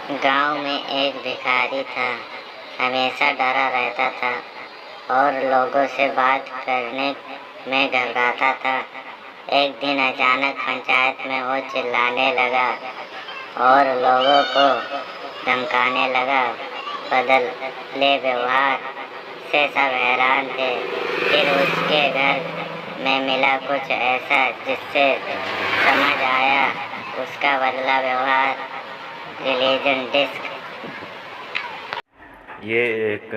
गांव में एक भिखारी था। हमेशा डरा रहता था और लोगों से बात करने में घबराता था। एक दिन अचानक पंचायत में वो चिल्लाने लगा और लोगों को धमकाने लगा। बदले व्यवहार से सब हैरान थे। फिर उसके घर में मिला कुछ ऐसा जिससे समझ आया उसका बदला व्यवहार। Religion disc. ये एक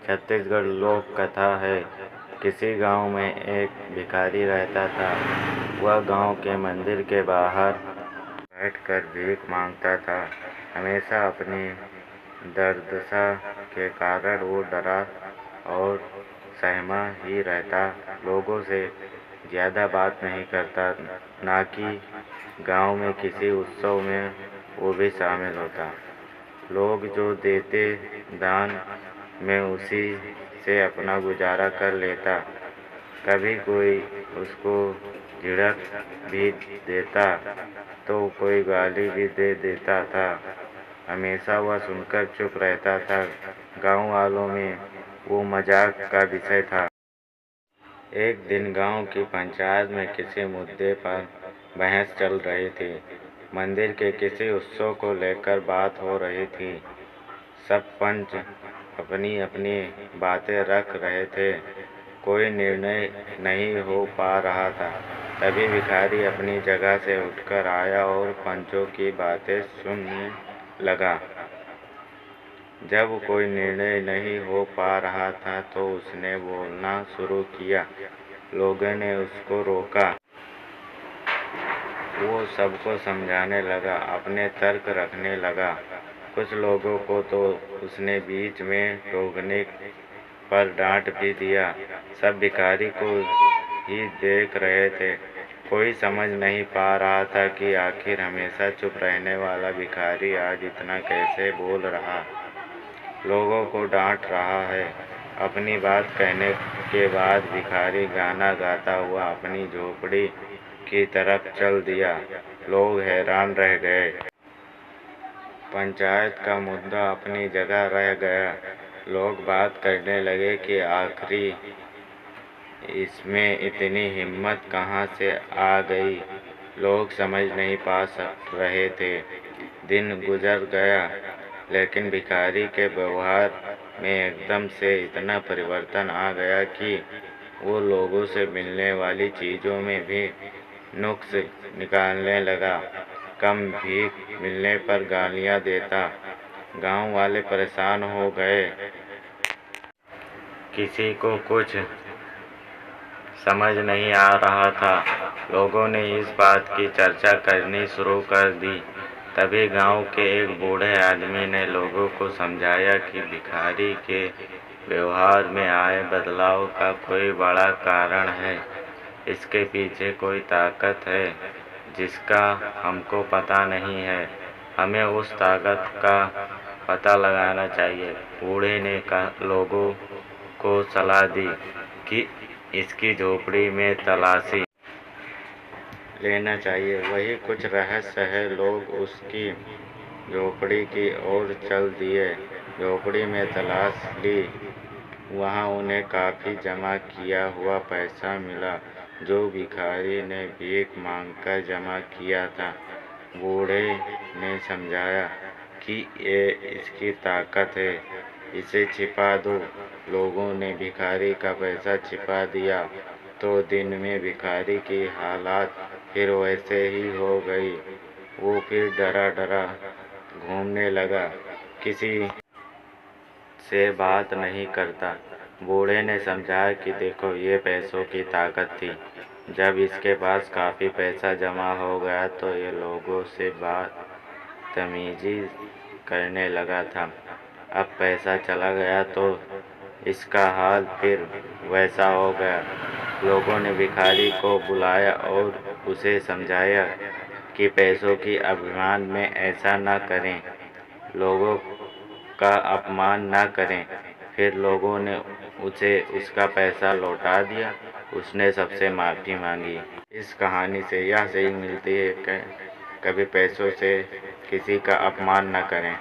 छत्तीसगढ़ लोक कथा है। किसी गांव में एक भिखारी रहता था। वह गांव के मंदिर के बाहर बैठकर भीख मांगता था। हमेशा अपनी दुर्दशा के कारण वो डरा और सहमा ही रहता। लोगों से ज़्यादा बात नहीं करता, ना कि गांव में किसी उत्सव में वो भी शामिल होता। लोग जो देते दान में उसी से अपना गुजारा कर लेता। कभी कोई उसको झिड़क भी देता तो कोई गाली भी दे देता था। हमेशा वह सुनकर चुप रहता था। गांव वालों में वो मजाक का विषय था। एक दिन गांव की पंचायत में किसी मुद्दे पर बहस चल रही थी। मंदिर के किसी उत्सव को लेकर बात हो रही थी। सब पंच अपनी अपनी बातें रख रहे थे। कोई निर्णय नहीं हो पा रहा था। तभी भिखारी अपनी जगह से उठकर आया और पंचों की बातें सुनने लगा। जब कोई निर्णय नहीं हो पा रहा था तो उसने बोलना शुरू किया। लोगों ने उसको रोका। वो सबको समझाने लगा, अपने तर्क रखने लगा। कुछ लोगों को तो उसने बीच में टोकने पर डांट भी दिया। सब भिखारी को ही देख रहे थे। कोई समझ नहीं पा रहा था कि आखिर हमेशा चुप रहने वाला भिखारी आज इतना कैसे बोल रहा, लोगों को डांट रहा है। अपनी बात कहने के बाद भिखारी गाना गाता हुआ अपनी झोपड़ी की तरफ चल दिया। लोग हैरान रह गए। पंचायत का मुद्दा अपनी जगह रह गया। लोग बात करने लगे कि आखिर इसमें इतनी हिम्मत कहाँ से आ गई। लोग समझ नहीं पा रहे थे। दिन गुजर गया, लेकिन भिखारी के व्यवहार में एकदम से इतना परिवर्तन आ गया कि वो लोगों से मिलने वाली चीज़ों में भी नुक्स निकालने लगा। कम भीख मिलने पर गालियाँ देता। गांव वाले परेशान हो गए। किसी को कुछ समझ नहीं आ रहा था। लोगों ने इस बात की चर्चा करनी शुरू कर दी। तभी गांव के एक बूढ़े आदमी ने लोगों को समझाया कि भिखारी के व्यवहार में आए बदलाव का कोई बड़ा कारण है। इसके पीछे कोई ताकत है जिसका हमको पता नहीं है। हमें उस ताकत का पता लगाना चाहिए। बूढ़े ने लोगों को सलाह दी कि इसकी झोपड़ी में तलाशी लेना चाहिए। वही कुछ रहस्य है। लोग उसकी झोपड़ी की ओर चल दिए। झोपड़ी में तलाश ली। वहाँ उन्हें काफ़ी जमा किया हुआ पैसा मिला, जो भिखारी ने भीख मांगकर जमा किया था। बूढ़े ने समझाया कि ये इसकी ताकत है, इसे छिपा दो। लोगों ने भिखारी का पैसा छिपा दिया तो दिन में भिखारी की हालात फिर वैसे ही हो गई। वो फिर डरा डरा घूमने लगा, किसी से बात नहीं करता। बूढ़े ने समझाया कि देखो, ये पैसों की ताकत थी। जब इसके पास काफ़ी पैसा जमा हो गया तो ये लोगों से बदतमीजी करने लगा था। अब पैसा चला गया तो इसका हाल फिर वैसा हो गया। लोगों ने भिखारी को बुलाया और उसे समझाया कि पैसों की अभिमान में ऐसा न करें, लोगों का अपमान न करें। फिर लोगों ने उसे उसका पैसा लौटा दिया। उसने सबसे माफ़ी मांगी। इस कहानी से यह सीख मिलती है कि कभी पैसों से किसी का अपमान न करें।